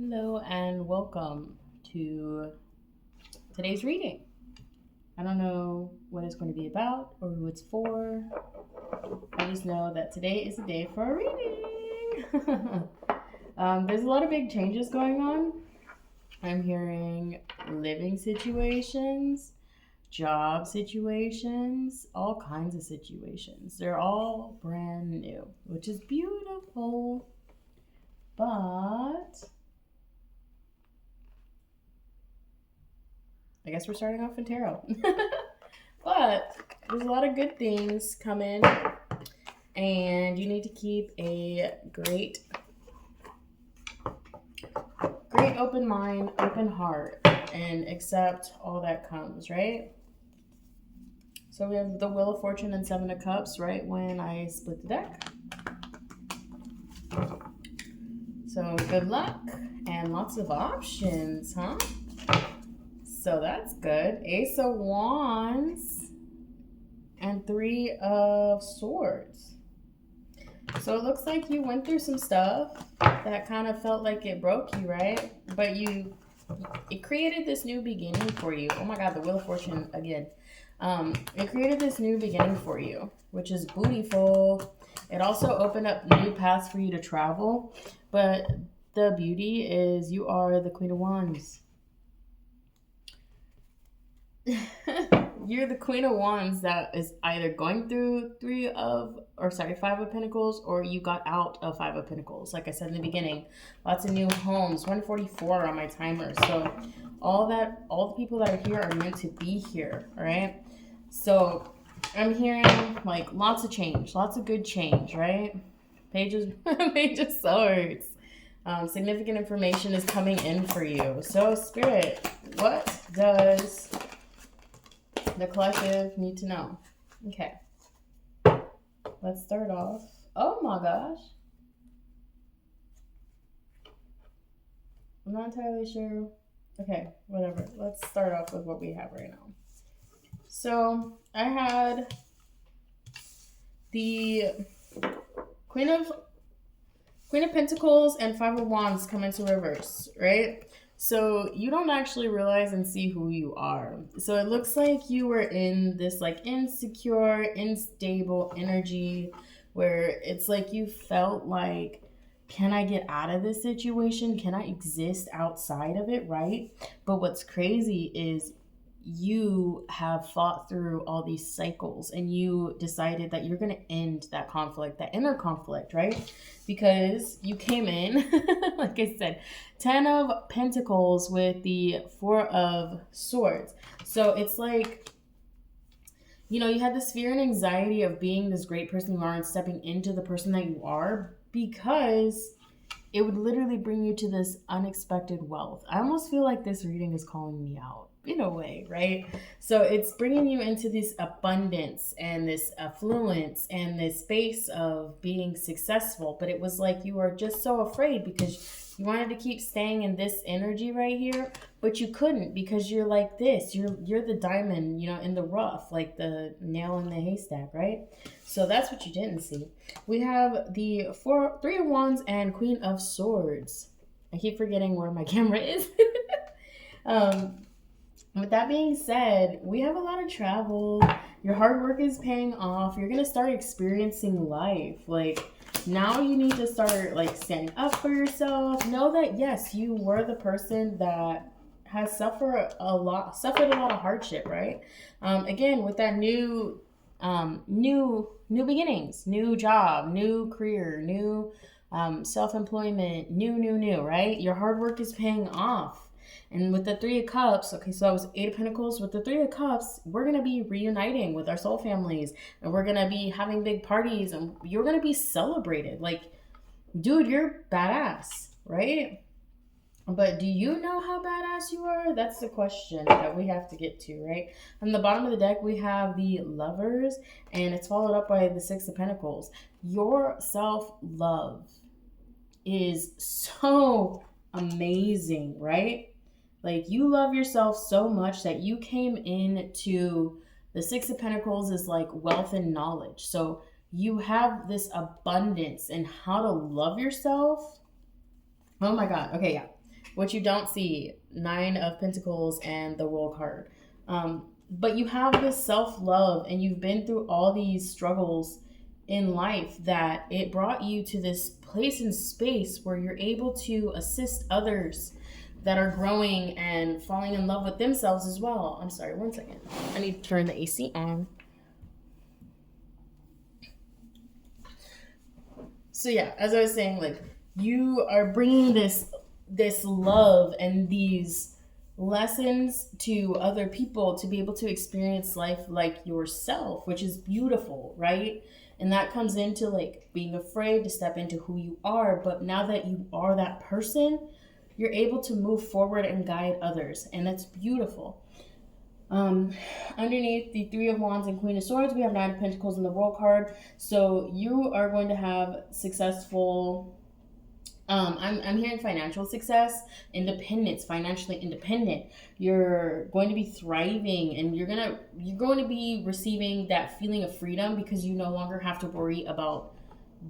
Hello and welcome to today's reading. I don't know what it's going to be about or who it's for. I just know that today is the day for a reading. There's a lot of big changes going on. I'm hearing living situations, job situations, all kinds of situations. They're all brand new, which is beautiful. But I guess we're starting off in tarot. But there's a lot of good things coming, and you need to keep a great open mind, open heart, and accept all that comes, right? So we have the Wheel of Fortune and Seven of Cups right when I split the deck. So good luck and lots of options, huh? So that's good. Ace of Wands and Three of Swords. So it looks like you went through some stuff that kind of felt like it broke you, right? But it created this new beginning for you. Oh my God, the Wheel of Fortune again. It created this new beginning for you, which is beautiful. It also opened up new paths for you to travel. But the beauty is you are the Queen of Wands. You're the Queen of Wands that is either going through Five of Pentacles, or you got out of Five of Pentacles. Like I said in the beginning, lots of new homes. 144 on my timer. So all the people that are here are meant to be here. All right. So I'm hearing like lots of change, lots of good change. Right. Page of Swords. Significant information is coming in for you. So Spirit, what does the collective need to know? Okay. Let's start off. Oh my gosh. I'm not entirely sure. Okay, whatever. Let's start off with what we have right now. So I had the Queen of Pentacles and Five of Wands come into reverse, right? So you don't actually realize and see who you are. So it looks like you were in this like insecure, unstable energy where it's like you felt like, can I get out of this situation? Can I exist outside of it, right? But what's crazy is you have fought through all these cycles and you decided that you're going to end that conflict, that inner conflict, right? Because you came in, like I said, 10 of Pentacles with the Four of Swords. So it's like, you had this fear and anxiety of being this great person you are and stepping into the person that you are, because it would literally bring you to this unexpected wealth. I almost feel like this reading is calling me out in a way, right? So it's bringing you into this abundance and this affluence and this space of being successful. But it was like you were just so afraid because you wanted to keep staying in this energy right here, but you couldn't because you're like this. You're the diamond, in the rough, like the nail in the haystack, right? So that's what you didn't see. We have the Three of Wands and Queen of Swords. I keep forgetting where my camera is. With that being said, we have a lot of travel. Your hard work is paying off. You're going to start experiencing life. Like, now you need to start, like, standing up for yourself. Know that, yes, you were the person that has suffered a lot of hardship, right? Again, with that new beginnings, new job, new career, new self-employment, new, right? Your hard work is paying off. And with the Three of Cups, okay, so that was Eight of Pentacles. With the Three of Cups, we're going to be reuniting with our soul families. And we're going to be having big parties. And you're going to be celebrated. Like, dude, you're badass, right? But do you know how badass you are? That's the question that we have to get to, right? On the bottom of the deck, we have the Lovers. And it's followed up by the Six of Pentacles. Your self-love is so amazing, right? Like, you love yourself so much that you came into the Six of Pentacles is like wealth and knowledge. So you have this abundance in how to love yourself. Oh my God. Okay, yeah. What you don't see, Nine of Pentacles and the World card. But you have this self-love and you've been through all these struggles in life that it brought you to this place and space where you're able to assist others that are growing and falling in love with themselves as well. I'm sorry, one second. I need to turn the AC on. So yeah, as I was saying, like, you are bringing this love and these lessons to other people to be able to experience life like yourself, which is beautiful, right? And that comes into like being afraid to step into who you are. But now that you are that person, you're able to move forward and guide others. And that's beautiful. Underneath the Three of Wands and Queen of Swords, we have Nine of Pentacles in the World card. So you are going to have successful, I'm hearing financial success, independence, financially independent. You're going to be thriving, and you're going to be receiving that feeling of freedom because you no longer have to worry about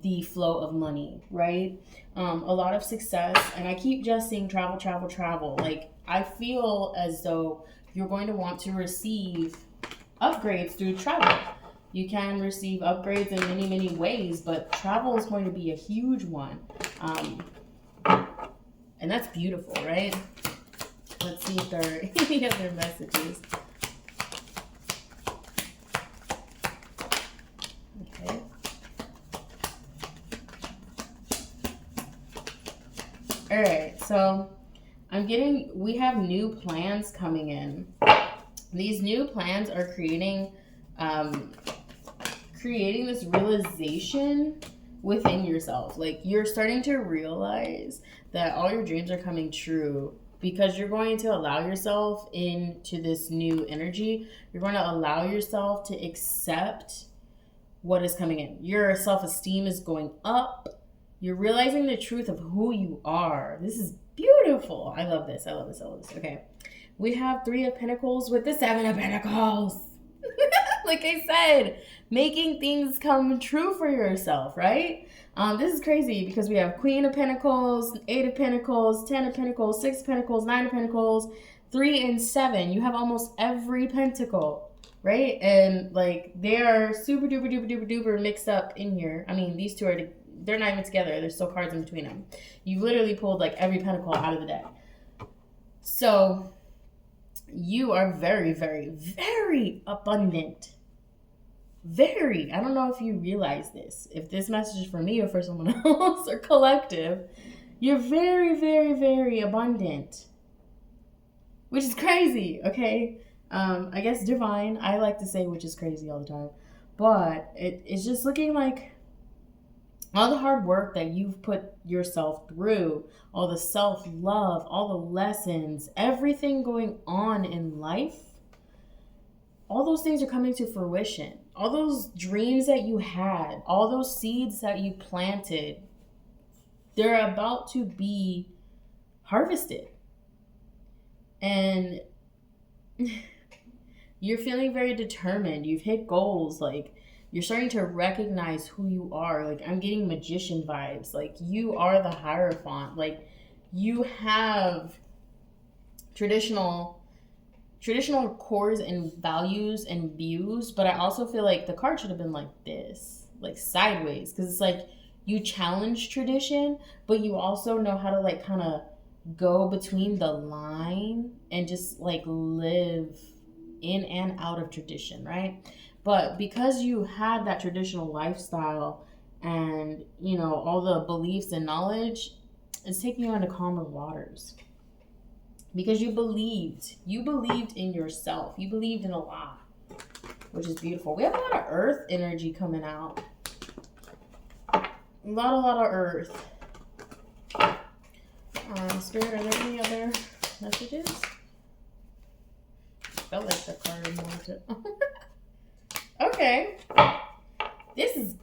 the flow of money, right? A lot of success, and I keep just seeing travel, travel, travel. Like, I feel as though you're going to want to receive upgrades through travel. You can receive upgrades in many, many ways, but travel is going to be a huge one. And that's beautiful, right? Let's see if there are any other messages. Okay. All right, so we have new plans coming in. These new plans are creating this realization within yourself. Like, you're starting to realize that all your dreams are coming true because you're going to allow yourself into this new energy. You're going to allow yourself to accept what is coming in. Your self-esteem is going up. You're realizing the truth of who you are. This is beautiful. I love this. I love this. I love this. Okay. We have Three of Pentacles with the Seven of Pentacles. Like I said, making things come true for yourself, right? This is crazy because we have Queen of Pentacles, Eight of Pentacles, 10 of Pentacles, 6 of Pentacles, 9 of Pentacles, 3 and 7. You have almost every pentacle, right? And like, they are super duper duper duper duper mixed up in here. I mean, these two they're not even together. There's still cards in between them. You literally pulled like every pentacle out of the deck. So you are very, very, very abundant. Very. I don't know if you realize this. If this message is for me or for someone else or collective, you're very, very, very abundant. Which is crazy, okay? I guess divine. I like to say which is crazy all the time. But it's just looking like all the hard work that you've put yourself through, all the self-love, all the lessons, everything going on in life, all those things are coming to fruition. All those dreams that you had, all those seeds that you planted, they're about to be harvested. And you're feeling very determined. You've hit goals. Like, you're starting to recognize who you are. Like, I'm getting magician vibes. Like, you are the Hierophant. Like, you have traditional cores and values and views, but I also feel like the card should have been like this, like sideways, because it's like you challenge tradition, but you also know how to like kind of go between the line and just like live in and out of tradition, right? But because you had that traditional lifestyle and, you know, all the beliefs and knowledge, it's taking you into calmer waters. Because you believed in yourself. You believed in a lot, which is beautiful. We have a lot of earth energy coming out. A lot of earth. Spirit, are there any other messages? Felt like the card wanted to. Okay. This is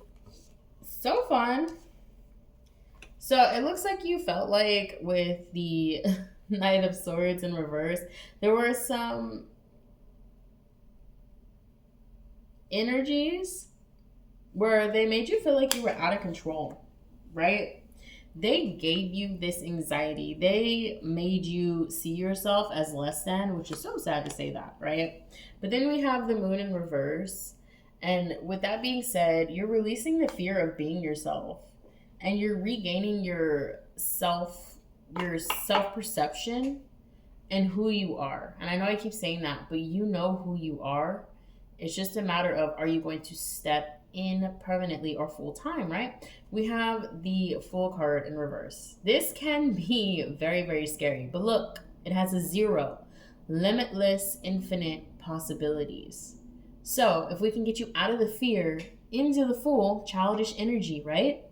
so fun. So it looks like you felt like with the Knight of Swords in reverse, there were some energies where they made you feel like you were out of control, right? They gave you this anxiety. They made you see yourself as less than, which is so sad to say that, right? But then we have the moon in reverse. And with that being said, you're releasing the fear of being yourself, and you're regaining your self perception and who you are. And I know I keep saying that, but you know who you are. It's just a matter of, are you going to step in permanently or full time, right? We have the Fool card in reverse. This can be very, very scary. But look, it has a 0. Limitless, infinite possibilities. So if we can get you out of the fear into the Fool, childish energy, right?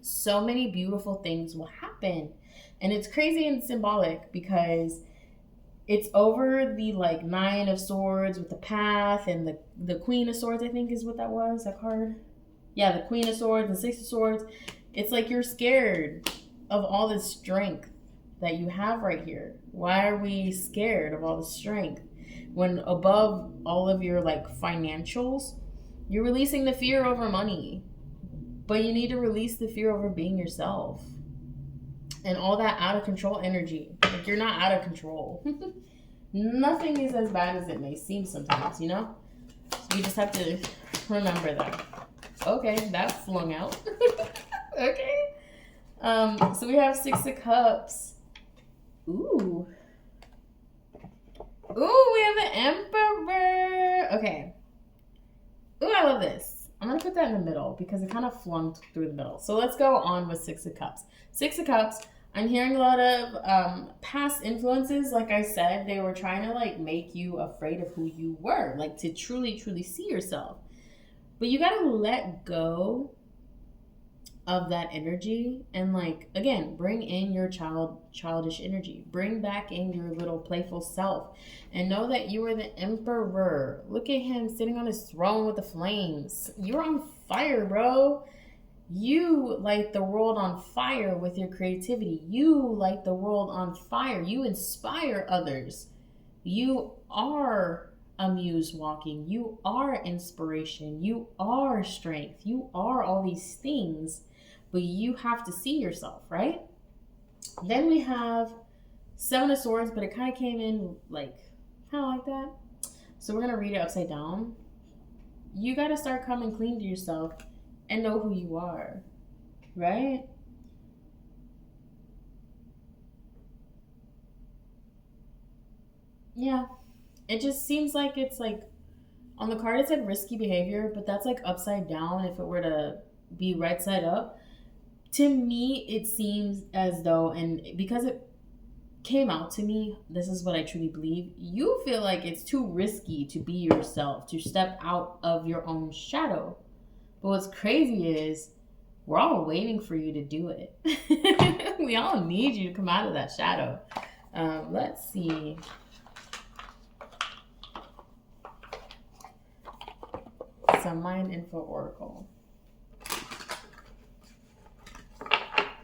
So many beautiful things will happen. And it's crazy and symbolic because it's over the like 9 of Swords with the path, and the Queen of Swords, I think is what that was, that card. Yeah, the Queen of Swords and 6 of Swords. It's like you're scared of all this strength that you have right here. Why are we scared of all the strength? When above all of your like financials, you're releasing the fear over money. But you need to release the fear over being yourself. And all that out of control energy. Like, you're not out of control. Nothing is as bad as it may seem sometimes, you know? So you just have to remember that. Okay, that flung out. Okay. So we have 6 of Cups. Ooh. Ooh, we have the Emperor. Okay. Ooh, I love this. I'm going to put that in the middle because it kind of flung through the middle. So let's go on with 6 of Cups. 6 of Cups. I'm hearing a lot of past influences. Like I said, they were trying to like make you afraid of who you were, like to truly, truly see yourself. But you got to let go of that energy and like, again, bring in your childish energy. Bring back in your little playful self and know that you are the Emperor. Look at him sitting on his throne with the flames. You're on fire, bro. You light the world on fire with your creativity. You light the world on fire. You inspire others. You are a muse walking. You are inspiration. You are strength. You are all these things, but you have to see yourself, right? Then we have 7 of Swords, but it kind of came in like, kind of like that. So we're going to read it upside down. You got to start coming clean to yourself and know who you are, right? Yeah. It just seems like it's like, on the card it said risky behavior, but that's like upside down if it were to be right side up. To me, it seems as though, and because it came out to me, this is what I truly believe, you feel like it's too risky to be yourself, to step out of your own shadow. But what's crazy is we're all waiting for you to do it. We all need you to come out of that shadow. Let's see. Some Mind Info Oracle.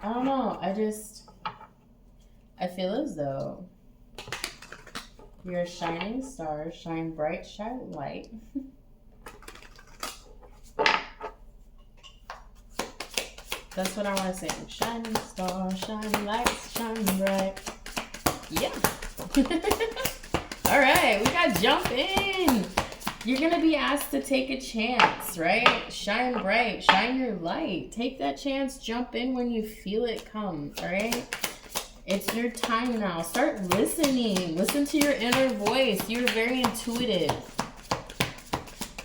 I don't know. I feel as though you're a shining star. Shine bright, shine light. That's what I want to say. Shining star, shine light, shine bright. Yeah. All right, we got jump in. You're going to be asked to take a chance, right? Shine bright, shine your light. Take that chance, jump in when you feel it come, all right? It's your time now. Start listening. Listen to your inner voice. You're very intuitive.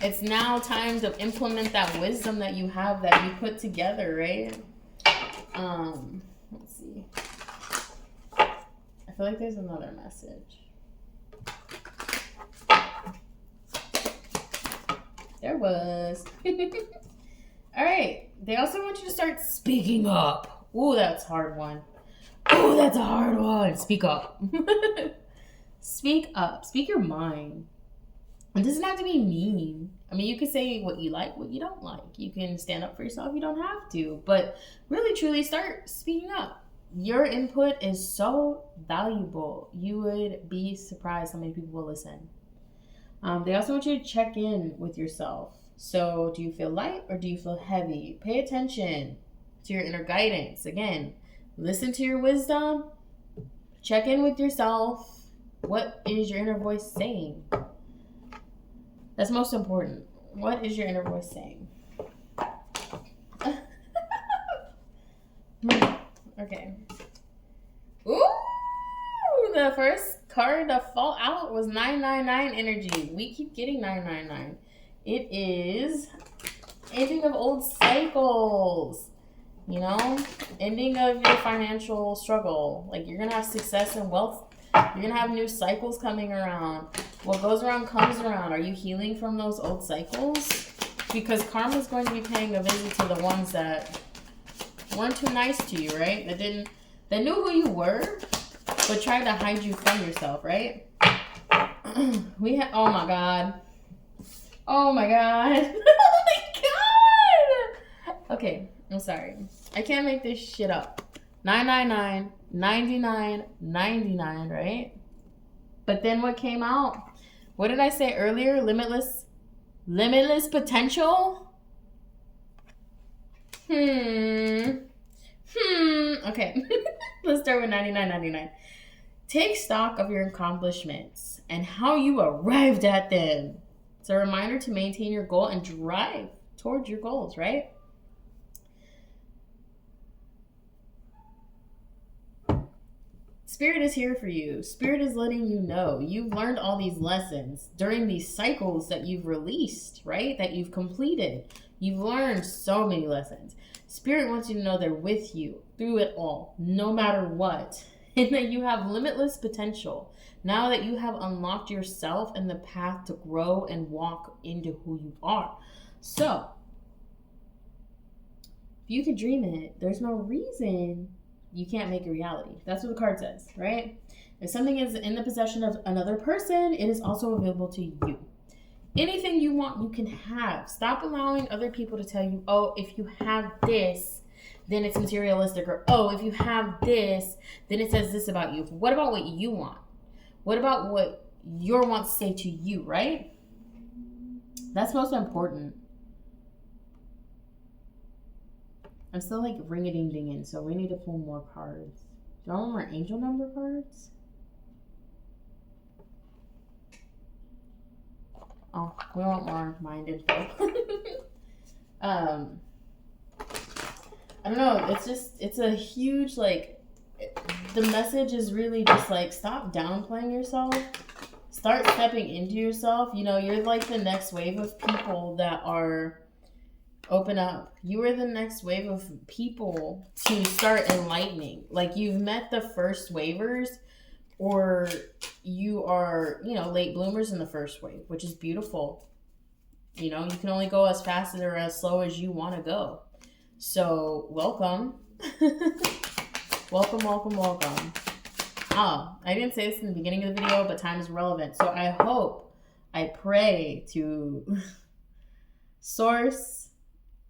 It's now time to implement that wisdom that you have, that you put together, right? Let's see. I feel like there's another message. There was. All right. They also want you to start speaking up. Ooh, that's a hard one. Ooh, that's a hard one. Speak up. Speak up. Speak your mind. It doesn't have to be mean. I mean, you can say what you like, what you don't like. You can stand up for yourself. You don't have to. But really, truly, start speaking up. Your input is so valuable. You would be surprised how many people will listen. They also want you to check in with yourself. So, do you feel light or do you feel heavy? Pay attention. to your inner guidance. Again, listen to your wisdom. Check in with yourself. What is your inner voice saying? That's most important. What is your inner voice saying? Okay. Ooh! The first card to fall out was 999 energy. We keep getting 999. It is ending of old cycles. You know? Ending of your financial struggle. Like, you're going to have success and wealth. You're going to have new cycles coming around. What goes around comes around. Are you healing from those old cycles? Because karma is going to be paying a visit to the ones that weren't too nice to you, right? That knew who you were, but tried to hide you from yourself, right? Oh my God. Oh my God. Oh my God. Okay, I'm sorry. I can't make this shit up. 999, 99, 99, right? But then what came out? What did I say earlier? Limitless potential? Okay. Let's start with 99.99. Take stock of your accomplishments and how you arrived at them. It's a reminder to maintain your goal and drive towards your goals, right? Spirit is here for you. Spirit is letting you know you've learned all these lessons during these cycles that you've released, right? That you've completed. You've learned so many lessons. Spirit wants you to know they're with you through it all, no matter what. And that you have limitless potential. Now that you have unlocked yourself and the path to grow and walk into who you are. So, if you can dream it, there's no reason you can't make a reality. That's what the card says, right? If something is in the possession of another person, it is also available to you. Anything you want, you can have. Stop allowing other people to tell you, oh, if you have this, then it's materialistic. Or, oh, if you have this, then it says this about you. What about what you want? What about what your wants say to you, right? That's most important. I'm still like ring-a-ding-dinging, so we need to pull more cards. Do I want more angel number cards? Oh, we want more mind info. I don't know. It's a huge, like, the message is really just like, stop downplaying yourself. Start stepping into yourself. You know, you're like the next wave of people that are open up. You are the next wave of people to start enlightening. Like, you've met the first wavers, or you are, you know, late bloomers in the first wave, which is beautiful. You know, you can only go as fast or as slow as you want to go. So, welcome. Welcome. Oh, I didn't say this in the beginning of the video, but time is relevant. So I pray to Source,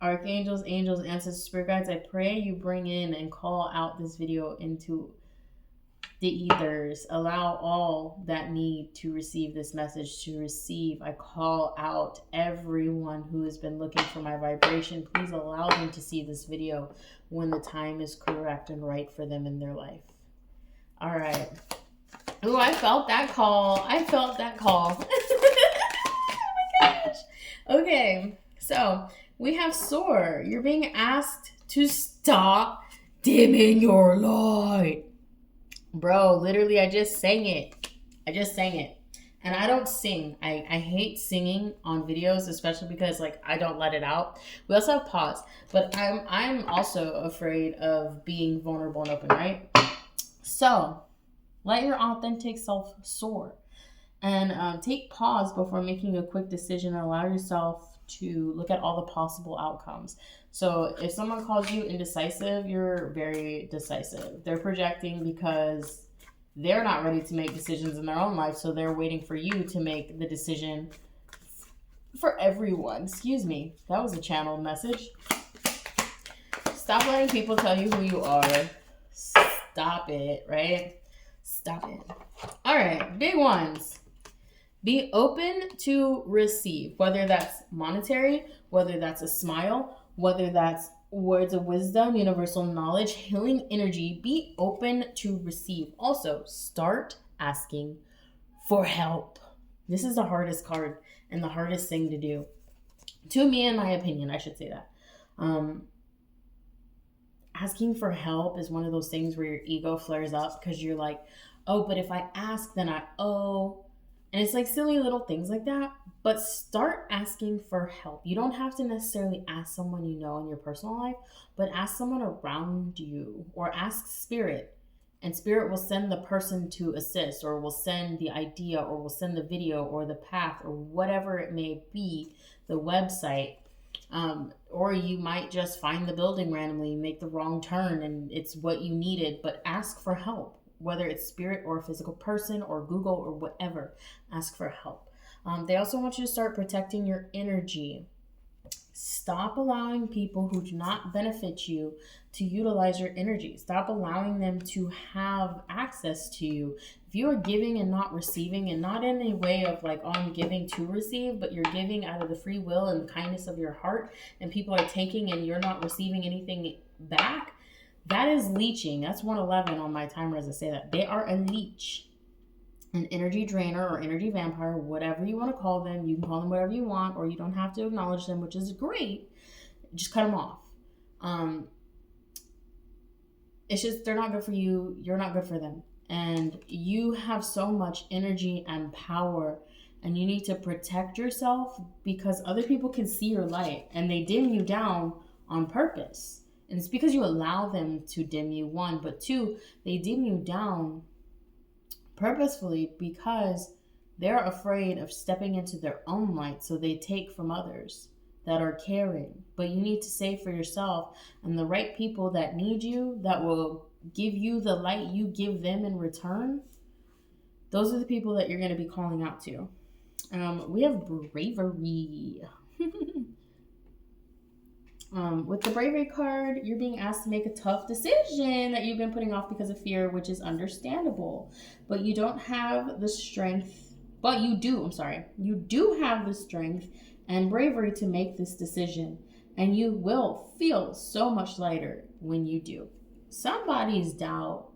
archangels, angels, ancestors, spirit guides. I pray you bring in and call out this video into the ethers. Allow all that need to receive this message to receive. I call out everyone who has been looking for my vibration. Please allow them to see this video when the time is correct and right for them in their life. All right. Oh, I felt that call. Oh my gosh. Okay, so we have Soar. You're being asked to stop dimming your light. Bro, literally, I just sang it. And I don't sing. I hate singing on videos, especially because, like, I don't let it out. We also have pause. But I'm also afraid of being vulnerable and open, right? So, let your authentic self soar. And take pause before making a quick decision and allow yourself to look at all the possible outcomes. So if someone calls you indecisive, you're very decisive. They're projecting because they're not ready to make decisions in their own life, so they're waiting for you to make the decision for everyone. Excuse me, that was a channeled message. Stop letting people tell you who you are. Stop it, right? Stop it. All right, big ones. Be open to receive, whether that's monetary, whether that's a smile, whether that's words of wisdom, universal knowledge, healing energy. Be open to receive. Also, start asking for help. This is the hardest card and the hardest thing to do. To me, in my opinion, I should say that. Asking for help is one of those things where your ego flares up because you're like, oh, but if I ask, then I owe. And it's like silly little things like that. But start asking for help. You don't have to necessarily ask someone you know in your personal life, but ask someone around you or ask spirit. And spirit will send the person to assist, or will send the idea, or will send the video or the path or whatever it may be, the website. Or you might just find the building randomly, make the wrong turn, and it's what you needed. But ask for help, whether it's spirit or a physical person or Google or whatever. Ask for help. They also want you to start protecting your energy. Stop allowing people who do not benefit you to utilize your energy. Stop allowing them to have access to you. If you are giving and not receiving, and not in a way of like, oh, I'm giving to receive, but you're giving out of the free will and the kindness of your heart, and people are taking and you're not receiving anything back, that is leeching. That's 111 on my timer as I say that. They are a leech. An energy drainer or energy vampire, whatever you want to call them. You can call them whatever you want, or you don't have to acknowledge them, which is great. Just cut them off. It's just, they're not good for you. You're not good for them. And you have so much energy and power, and you need to protect yourself because other people can see your light and they dim you down on purpose. And it's because you allow them to dim you, one, but two, they dim you down purposefully because they're afraid of stepping into their own light, so they take from others that are caring. But you need to save for yourself, and the right people that need you, that will give you the light you give them in return, those are the people that you're going to be calling out to. We have bravery. With the bravery card, you're being asked to make a tough decision that you've been putting off because of fear, which is understandable. But you don't have the strength, but you do have the strength and bravery to make this decision. And you will feel so much lighter when you do. Somebody's doubt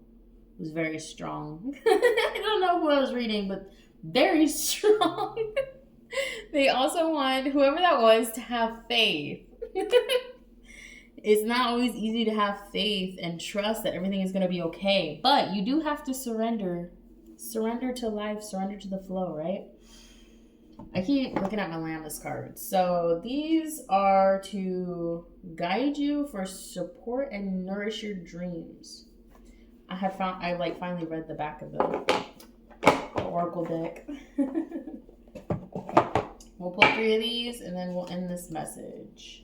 was very strong. I don't know who I was reading, but very strong. They also want whoever that was to have faith. It's not always easy to have faith and trust that everything is going to be okay, but you do have to surrender to life, surrender to the flow, right? I keep looking at my Lambus cards. So these are to guide you for support and nourish your dreams. I finally read the back of the Oracle deck. We'll pull 3 of these and then we'll end this message.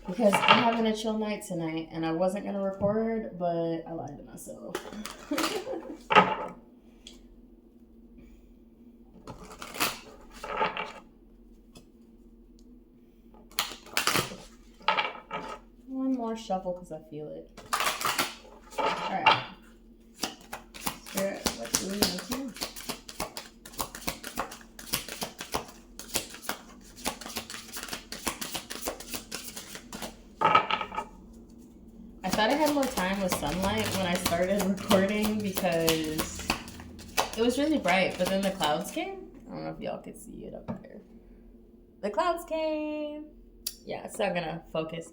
Because I'm having a chill night tonight and I wasn't going to record, but I lied to myself. One more shuffle because I feel it. Alright. Spirit, what do we need to know? I thought I had more time with sunlight when I started recording because it was really bright, but then the clouds came. I don't know if y'all could see it up there. The clouds came. Yeah, it's not gonna focus.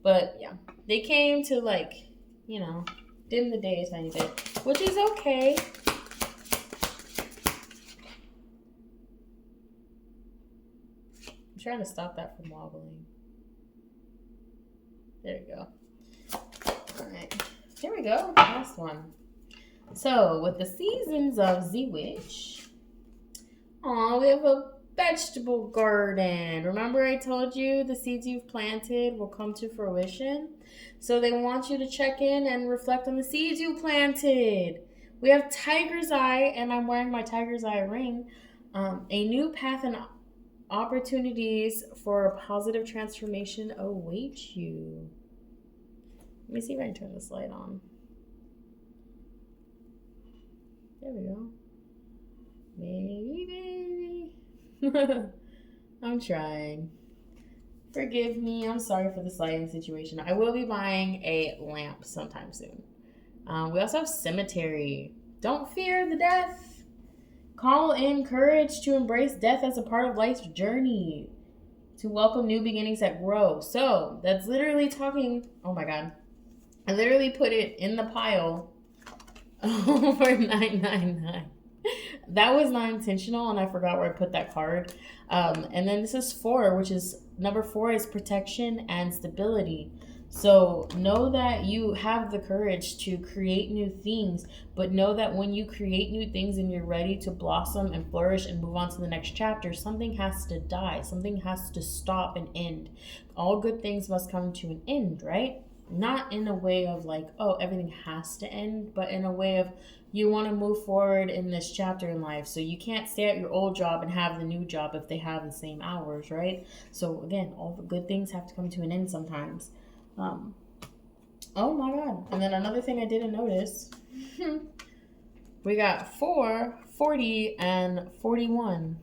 But yeah, they came to dim the day a tiny bit, which is okay. I'm trying to stop that from wobbling. There we go. Alright, here we go. Last one. So, with the seasons of Z-Witch, we have a vegetable garden. Remember I told you the seeds you've planted will come to fruition? So they want you to check in and reflect on the seeds you planted. We have Tiger's Eye, and I'm wearing my Tiger's Eye ring. A new path and opportunities for a positive transformation await you. Let me see if I can turn this light on. There we go. Maybe. I'm trying. Forgive me. I'm sorry for the lighting situation. I will be buying a lamp sometime soon. We also have cemetery. Don't fear the death. Call in courage to embrace death as a part of life's journey. To welcome new beginnings that grow. So that's literally talking. Oh my god. I literally put it in the pile over 999. That was not intentional, and I forgot where I put that card. And then this is 4, which is number 4 is protection and stability. So know that you have the courage to create new things, but know that when you create new things and you're ready to blossom and flourish and move on to the next chapter, something has to die, something has to stop and end. All good things must come to an end, right? Not in a way of like, oh, everything has to end, but in a way of you want to move forward in this chapter in life. So you can't stay at your old job and have the new job if they have the same hours, right? So again, all the good things have to come to an end sometimes. Oh my god. And then another thing I didn't notice. We got 4, 40, and 41.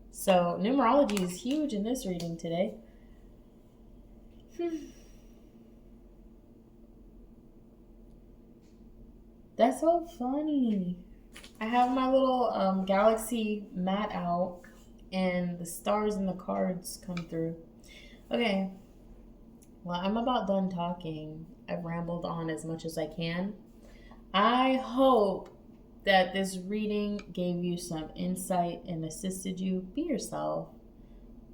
So numerology is huge in this reading today. That's so funny. I have my little galaxy mat out and the stars and the cards come through. Okay. Well, I'm about done talking. I've rambled on as much as I can. I hope that this reading gave you some insight and assisted you. Be yourself.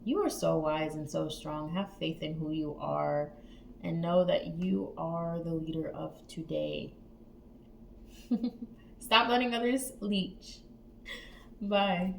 You are so wise and so strong. Have faith in who you are and know that you are the leader of today. Stop letting others leech. Bye.